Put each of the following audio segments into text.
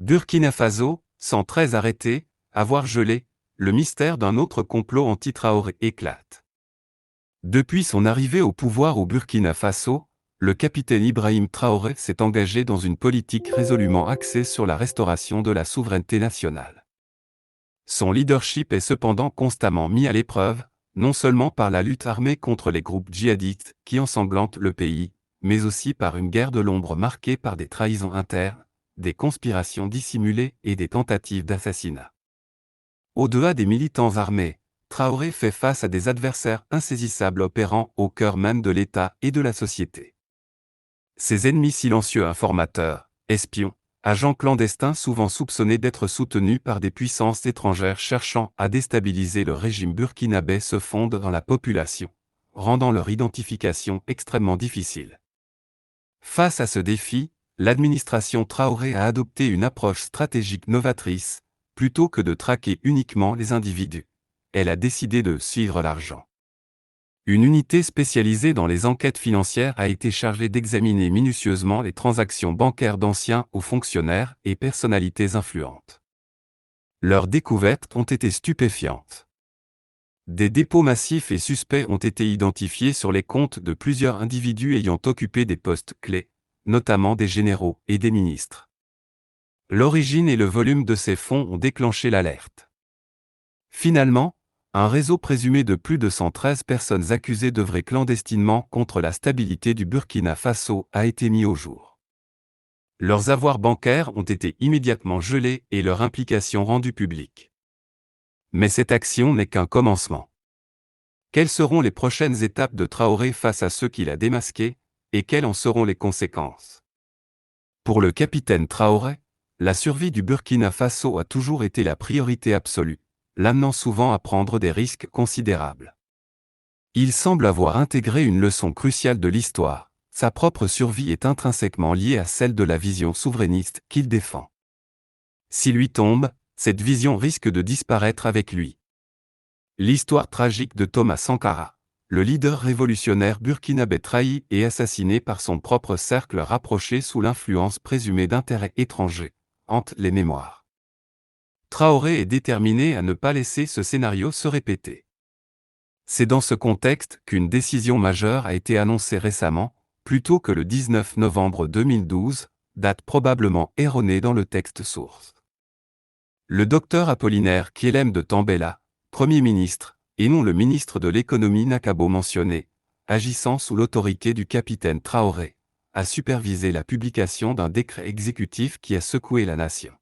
Burkina Faso, 113 arrêtés, avoir gelé, le mystère d'un autre complot anti-Traoré éclate. Depuis son arrivée au pouvoir au Burkina Faso, le capitaine Ibrahim Traoré s'est engagé dans une politique résolument axée sur la restauration de la souveraineté nationale. Son leadership est cependant constamment mis à l'épreuve, non seulement par la lutte armée contre les groupes djihadistes qui ensanglantent le pays, mais aussi par une guerre de l'ombre marquée par des trahisons internes, des conspirations dissimulées et des tentatives d'assassinat. Au-delà des militants armés, Traoré fait face à des adversaires insaisissables opérant au cœur même de l'État et de la société. Ses ennemis silencieux informateurs, espions, agents clandestins souvent soupçonnés d'être soutenus par des puissances étrangères cherchant à déstabiliser le régime burkinabé se fondent dans la population, rendant leur identification extrêmement difficile. Face à ce défi, l'administration Traoré a adopté une approche stratégique novatrice, plutôt que de traquer uniquement les individus. Elle a décidé de suivre l'argent. Une unité spécialisée dans les enquêtes financières a été chargée d'examiner minutieusement les transactions bancaires d'anciens hauts fonctionnaires et personnalités influentes. Leurs découvertes ont été stupéfiantes. Des dépôts massifs et suspects ont été identifiés sur les comptes de plusieurs individus ayant occupé des postes clés, notamment des généraux et des ministres. L'origine et le volume de ces fonds ont déclenché l'alerte. Finalement, un réseau présumé de plus de 113 personnes accusées d'œuvrer clandestinement contre la stabilité du Burkina Faso a été mis au jour. Leurs avoirs bancaires ont été immédiatement gelés et leur implication rendue publique. Mais cette action n'est qu'un commencement. Quelles seront les prochaines étapes de Traoré face à ceux qu'il a démasqués, et quelles en seront les conséquences? Pour le capitaine Traoré, la survie du Burkina Faso a toujours été la priorité absolue, l'amenant souvent à prendre des risques considérables. Il semble avoir intégré une leçon cruciale de l'histoire, sa propre survie est intrinsèquement liée à celle de la vision souverainiste qu'il défend. S'il lui tombe, cette vision risque de disparaître avec lui. L'histoire tragique de Thomas Sankara, le leader révolutionnaire burkinabé trahi et assassiné par son propre cercle rapproché sous l'influence présumée d'intérêts étrangers, hante les mémoires. Traoré est déterminé à ne pas laisser ce scénario se répéter. C'est dans ce contexte qu'une décision majeure a été annoncée récemment, plus tôt que le 19 novembre 2012, date probablement erronée dans le texte source. Le docteur Apollinaire Kyelem de Tambela, Premier ministre, et non le ministre de l'économie Nakabo mentionné, agissant sous l'autorité du capitaine Traoré, a supervisé la publication d'un décret exécutif qui a secoué la nation.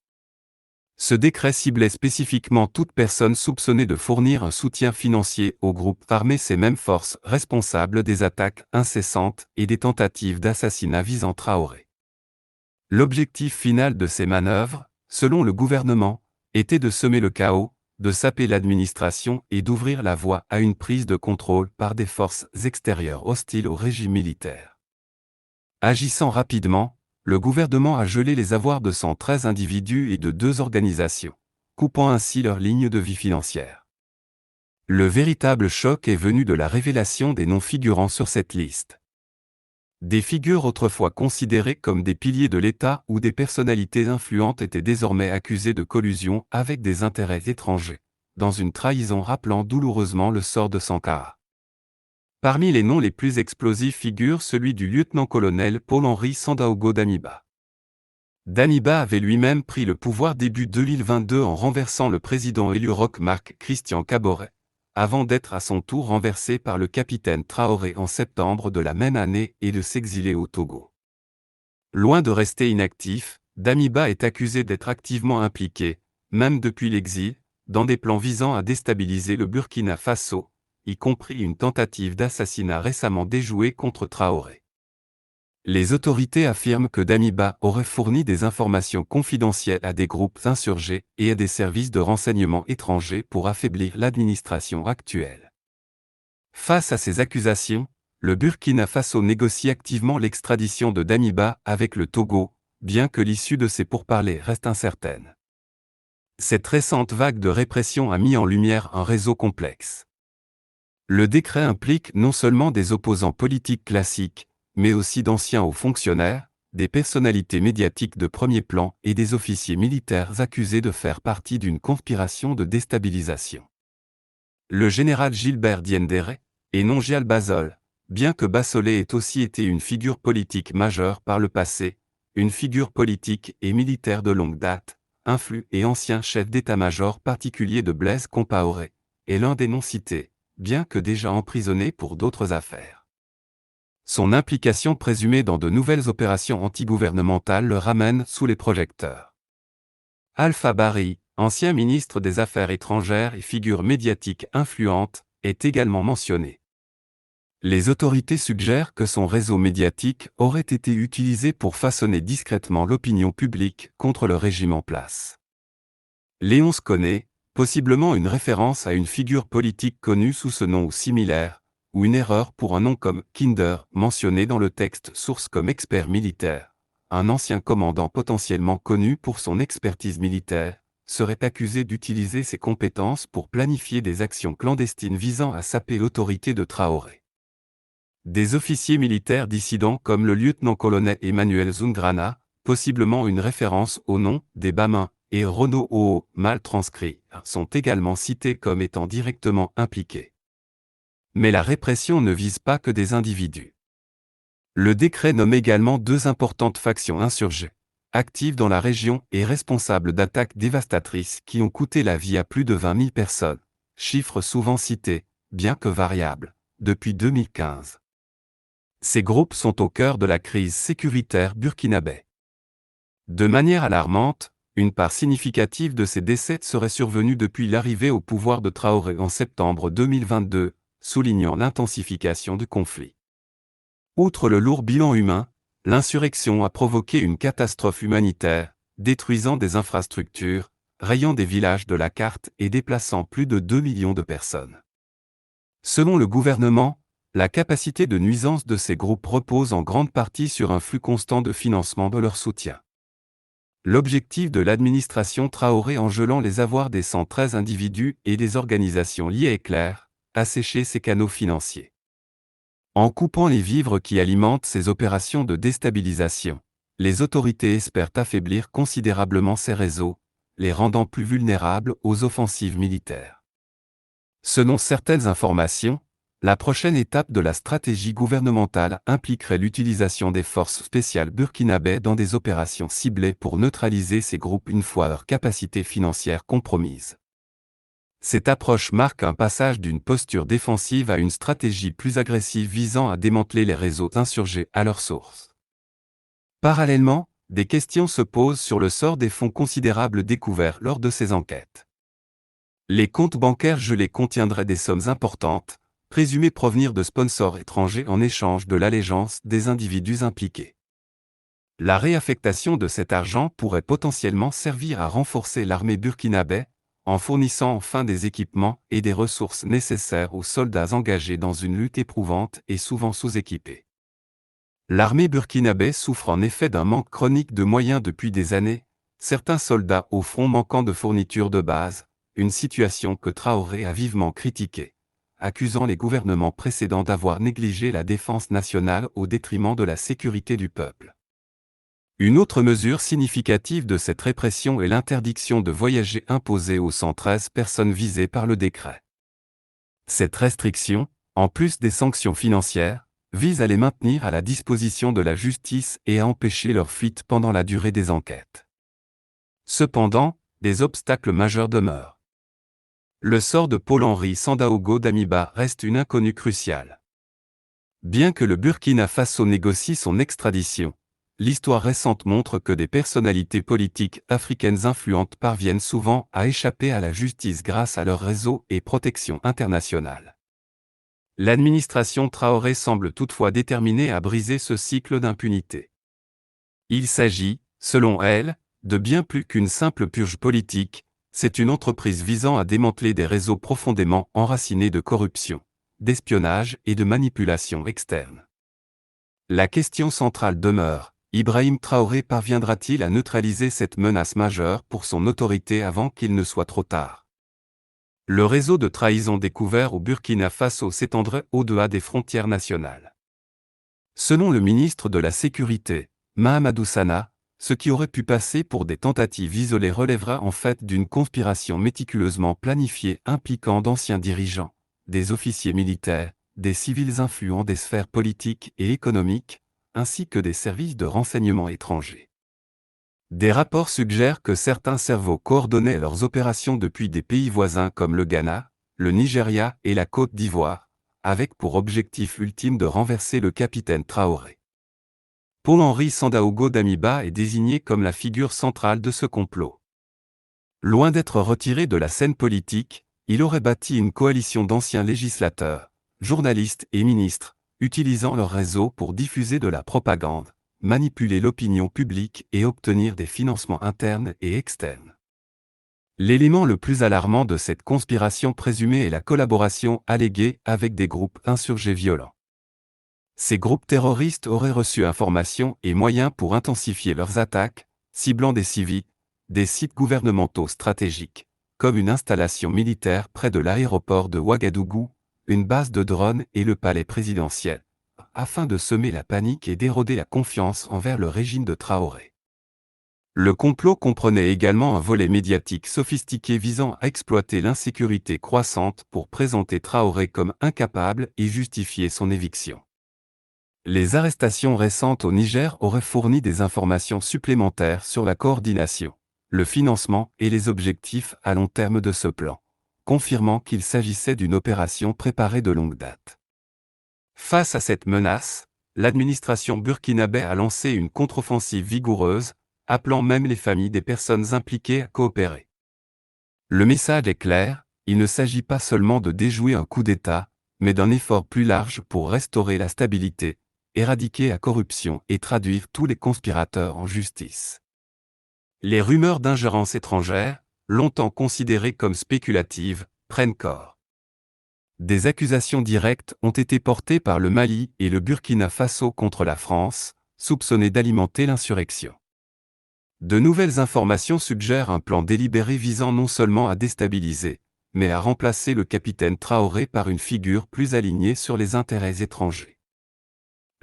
Ce décret ciblait spécifiquement toute personne soupçonnée de fournir un soutien financier au groupe armé ces mêmes forces responsables des attaques incessantes et des tentatives d'assassinat visant Traoré. L'objectif final de ces manœuvres, selon le gouvernement, était de semer le chaos, de saper l'administration et d'ouvrir la voie à une prise de contrôle par des forces extérieures hostiles au régime militaire. Agissant rapidement, le gouvernement a gelé les avoirs de 113 individus et de 2 organisations, coupant ainsi leur ligne de vie financière. Le véritable choc est venu de la révélation des noms figurant sur cette liste. Des figures autrefois considérées comme des piliers de l'État ou des personnalités influentes étaient désormais accusées de collusion avec des intérêts étrangers, dans une trahison rappelant douloureusement le sort de Sankara. Parmi les noms les plus explosifs figure celui du lieutenant-colonel Paul-Henri Sandaogo Damiba. Damiba avait lui-même pris le pouvoir début 2022 en renversant le président élu Roch Marc Christian Kaboré, avant d'être à son tour renversé par le capitaine Traoré en septembre de la même année et de s'exiler au Togo. Loin de rester inactif, Damiba est accusé d'être activement impliqué, même depuis l'exil, dans des plans visant à déstabiliser le Burkina Faso, y compris une tentative d'assassinat récemment déjouée contre Traoré. Les autorités affirment que Damiba aurait fourni des informations confidentielles à des groupes insurgés et à des services de renseignement étrangers pour affaiblir l'administration actuelle. Face à ces accusations, le Burkina Faso négocie activement l'extradition de Damiba avec le Togo, bien que l'issue de ces pourparlers reste incertaine. Cette récente vague de répression a mis en lumière un réseau complexe. Le décret implique non seulement des opposants politiques classiques, mais aussi d'anciens hauts fonctionnaires, des personnalités médiatiques de premier plan et des officiers militaires accusés de faire partie d'une conspiration de déstabilisation. Le général Gilbert Diendéré, et non Gial Basol, bien que Bassolé ait aussi été une figure politique majeure par le passé, une figure politique et militaire de longue date, influent et ancien chef d'état-major particulier de Blaise Compaoré, est l'un des non cités, bien que déjà emprisonné pour d'autres affaires. Son implication présumée dans de nouvelles opérations antigouvernementales le ramène sous les projecteurs. Alpha Bari, ancien ministre des Affaires étrangères et figure médiatique influente, est également mentionné. Les autorités suggèrent que son réseau médiatique aurait été utilisé pour façonner discrètement l'opinion publique contre le régime en place. Léonce connaît, possiblement une référence à une figure politique connue sous ce nom ou similaire, ou une erreur pour un nom comme Kinder, mentionné dans le texte source comme expert militaire. Un ancien commandant potentiellement connu pour son expertise militaire, serait accusé d'utiliser ses compétences pour planifier des actions clandestines visant à saper l'autorité de Traoré. Des officiers militaires dissidents comme le lieutenant-colonel Emmanuel Zungrana, possiblement une référence au nom des Bamin, et Renaud Oo, mal transcrits, sont également cités comme étant directement impliqués. Mais la répression ne vise pas que des individus. Le décret nomme également deux importantes factions insurgées, actives dans la région et responsables d'attaques dévastatrices qui ont coûté la vie à plus de 20 000 personnes, chiffre souvent cité, bien que variable, depuis 2015. Ces groupes sont au cœur de la crise sécuritaire burkinabé. De manière alarmante, une part significative de ces décès serait survenue depuis l'arrivée au pouvoir de Traoré en septembre 2022, soulignant l'intensification du conflit. Outre le lourd bilan humain, l'insurrection a provoqué une catastrophe humanitaire, détruisant des infrastructures, rayant des villages de la carte et déplaçant plus de 2 millions de personnes. Selon le gouvernement, la capacité de nuisance de ces groupes repose en grande partie sur un flux constant de financement de leur soutien. L'objectif de l'administration Traoré en gelant les avoirs des 113 individus et des organisations liées est clair, assécher ces canaux financiers. En coupant les vivres qui alimentent ces opérations de déstabilisation, les autorités espèrent affaiblir considérablement ces réseaux, les rendant plus vulnérables aux offensives militaires. Selon certaines informations, la prochaine étape de la stratégie gouvernementale impliquerait l'utilisation des forces spéciales burkinabè dans des opérations ciblées pour neutraliser ces groupes une fois leur capacité financière compromise. Cette approche marque un passage d'une posture défensive à une stratégie plus agressive visant à démanteler les réseaux insurgés à leur source. Parallèlement, des questions se posent sur le sort des fonds considérables découverts lors de ces enquêtes. Les comptes bancaires gelés contiendraient des sommes importantes, présumées provenir de sponsors étrangers en échange de l'allégeance des individus impliqués. La réaffectation de cet argent pourrait potentiellement servir à renforcer l'armée burkinabè, en fournissant enfin des équipements et des ressources nécessaires aux soldats engagés dans une lutte éprouvante et souvent sous-équipée. L'armée burkinabè souffre en effet d'un manque chronique de moyens depuis des années, certains soldats au front manquant de fournitures de base, une situation que Traoré a vivement critiquée, accusant les gouvernements précédents d'avoir négligé la défense nationale au détriment de la sécurité du peuple. Une autre mesure significative de cette répression est l'interdiction de voyager imposée aux 113 personnes visées par le décret. Cette restriction, en plus des sanctions financières, vise à les maintenir à la disposition de la justice et à empêcher leur fuite pendant la durée des enquêtes. Cependant, des obstacles majeurs demeurent. Le sort de Paul-Henri Sandaogo Damiba reste une inconnue cruciale. Bien que le Burkina Faso négocie son extradition, l'histoire récente montre que des personnalités politiques africaines influentes parviennent souvent à échapper à la justice grâce à leur réseau et protection internationale. L'administration Traoré semble toutefois déterminée à briser ce cycle d'impunité. Il s'agit, selon elle, de bien plus qu'une simple purge politique. C'est une entreprise visant à démanteler des réseaux profondément enracinés de corruption, d'espionnage et de manipulation externe. La question centrale demeure, Ibrahim Traoré parviendra-t-il à neutraliser cette menace majeure pour son autorité avant qu'il ne soit trop tard? Le réseau de trahison découvert au Burkina Faso s'étendrait au-delà des frontières nationales. Selon le ministre de la Sécurité, Mahamadou Sana, ce qui aurait pu passer pour des tentatives isolées relèvera en fait d'une conspiration méticuleusement planifiée impliquant d'anciens dirigeants, des officiers militaires, des civils influents des sphères politiques et économiques, ainsi que des services de renseignement étrangers. Des rapports suggèrent que certains cerveaux coordonnaient leurs opérations depuis des pays voisins comme le Ghana, le Nigeria et la Côte d'Ivoire, avec pour objectif ultime de renverser le capitaine Traoré. Paul-Henri Sandaogo Damiba est désigné comme la figure centrale de ce complot. Loin d'être retiré de la scène politique, il aurait bâti une coalition d'anciens législateurs, journalistes et ministres, utilisant leur réseau pour diffuser de la propagande, manipuler l'opinion publique et obtenir des financements internes et externes. L'élément le plus alarmant de cette conspiration présumée est la collaboration alléguée avec des groupes insurgés violents. Ces groupes terroristes auraient reçu informations et moyens pour intensifier leurs attaques, ciblant des civils, des sites gouvernementaux stratégiques, comme une installation militaire près de l'aéroport de Ouagadougou, une base de drones et le palais présidentiel, afin de semer la panique et d'éroder la confiance envers le régime de Traoré. Le complot comprenait également un volet médiatique sophistiqué visant à exploiter l'insécurité croissante pour présenter Traoré comme incapable et justifier son éviction. Les arrestations récentes au Niger auraient fourni des informations supplémentaires sur la coordination, le financement et les objectifs à long terme de ce plan, confirmant qu'il s'agissait d'une opération préparée de longue date. Face à cette menace, l'administration burkinabé a lancé une contre-offensive vigoureuse, appelant même les familles des personnes impliquées à coopérer. Le message est clair, il ne s'agit pas seulement de déjouer un coup d'État, mais d'un effort plus large pour restaurer la stabilité, éradiquer la corruption et traduire tous les conspirateurs en justice. Les rumeurs d'ingérence étrangère, longtemps considérées comme spéculatives, prennent corps. Des accusations directes ont été portées par le Mali et le Burkina Faso contre la France, soupçonnées d'alimenter l'insurrection. De nouvelles informations suggèrent un plan délibéré visant non seulement à déstabiliser, mais à remplacer le capitaine Traoré par une figure plus alignée sur les intérêts étrangers.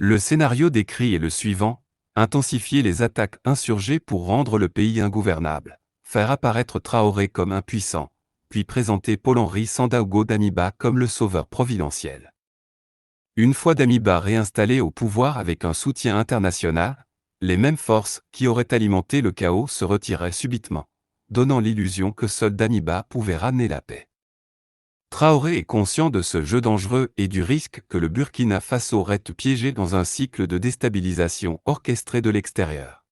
Le scénario décrit est le suivant: intensifier les attaques insurgées pour rendre le pays ingouvernable, faire apparaître Traoré comme impuissant, puis présenter Paul-Henri Sandaogo Damiba comme le sauveur providentiel. Une fois Damiba réinstallé au pouvoir avec un soutien international, les mêmes forces qui auraient alimenté le chaos se retiraient subitement, donnant l'illusion que seul Damiba pouvait ramener la paix. Traoré est conscient de ce jeu dangereux et du risque que le Burkina Faso reste piégé dans un cycle de déstabilisation orchestré de l'extérieur.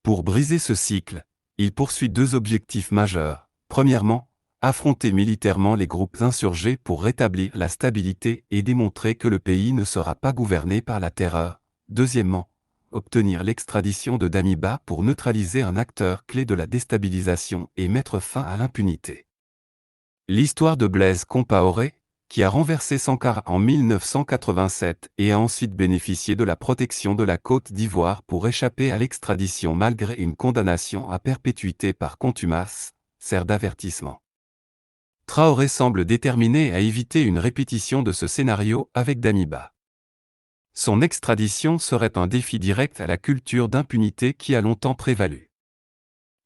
Pour briser ce cycle, il poursuit deux objectifs majeurs. Premièrement, affronter militairement les groupes insurgés pour rétablir la stabilité et démontrer que le pays ne sera pas gouverné par la terreur. Deuxièmement, obtenir l'extradition de Damiba pour neutraliser un acteur clé de la déstabilisation et mettre fin à l'impunité. L'histoire de Blaise Compaoré, qui a renversé Sankara en 1987 et a ensuite bénéficié de la protection de la Côte d'Ivoire pour échapper à l'extradition malgré une condamnation à perpétuité par contumace, sert d'avertissement. Traoré semble déterminé à éviter une répétition de ce scénario avec Damiba. Son extradition serait un défi direct à la culture d'impunité qui a longtemps prévalu.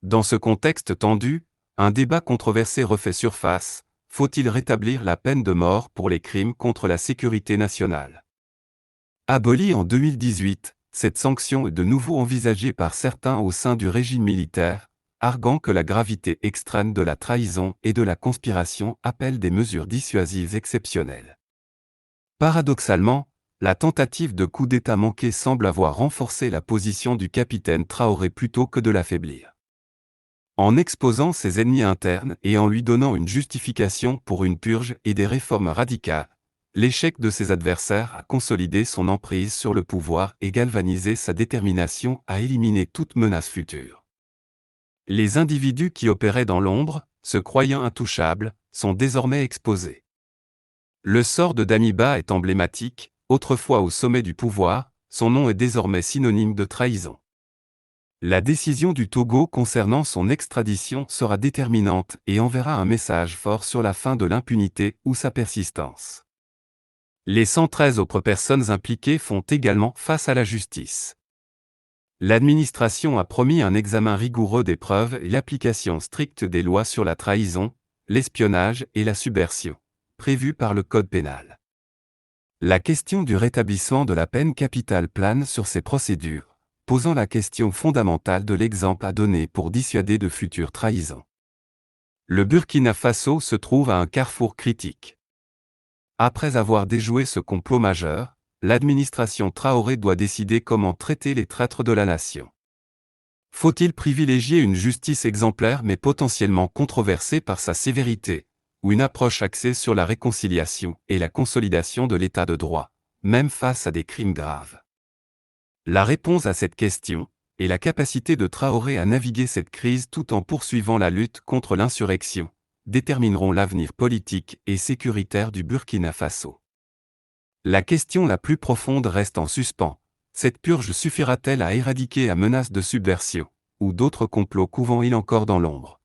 Dans ce contexte tendu, un débat controversé refait surface: faut-il rétablir la peine de mort pour les crimes contre la sécurité nationale? Abolie en 2018, cette sanction est de nouveau envisagée par certains au sein du régime militaire, arguant que la gravité extrême de la trahison et de la conspiration appelle des mesures dissuasives exceptionnelles. Paradoxalement, la tentative de coup d'État manqué semble avoir renforcé la position du capitaine Traoré plutôt que de l'affaiblir. En exposant ses ennemis internes et en lui donnant une justification pour une purge et des réformes radicales, l'échec de ses adversaires a consolidé son emprise sur le pouvoir et galvanisé sa détermination à éliminer toute menace future. Les individus qui opéraient dans l'ombre, se croyant intouchables, sont désormais exposés. Le sort de Damiba est emblématique: autrefois au sommet du pouvoir, son nom est désormais synonyme de trahison. La décision du Togo concernant son extradition sera déterminante et enverra un message fort sur la fin de l'impunité ou sa persistance. Les 113 autres personnes impliquées font également face à la justice. L'administration a promis un examen rigoureux des preuves et l'application stricte des lois sur la trahison, l'espionnage et la subversion, prévues par le Code pénal. La question du rétablissement de la peine capitale plane sur ces procédures, posant la question fondamentale de l'exemple à donner pour dissuader de futures trahisons. Le Burkina Faso se trouve à un carrefour critique. Après avoir déjoué ce complot majeur, l'administration Traoré doit décider comment traiter les traîtres de la nation. Faut-il privilégier une justice exemplaire mais potentiellement controversée par sa sévérité, ou une approche axée sur la réconciliation et la consolidation de l'état de droit, même face à des crimes graves? La réponse à cette question, et la capacité de Traoré à naviguer cette crise tout en poursuivant la lutte contre l'insurrection, détermineront l'avenir politique et sécuritaire du Burkina Faso. La question la plus profonde reste en suspens. Cette purge suffira-t-elle à éradiquer la menace de subversion, ou d'autres complots couvant-ils encore dans l'ombre?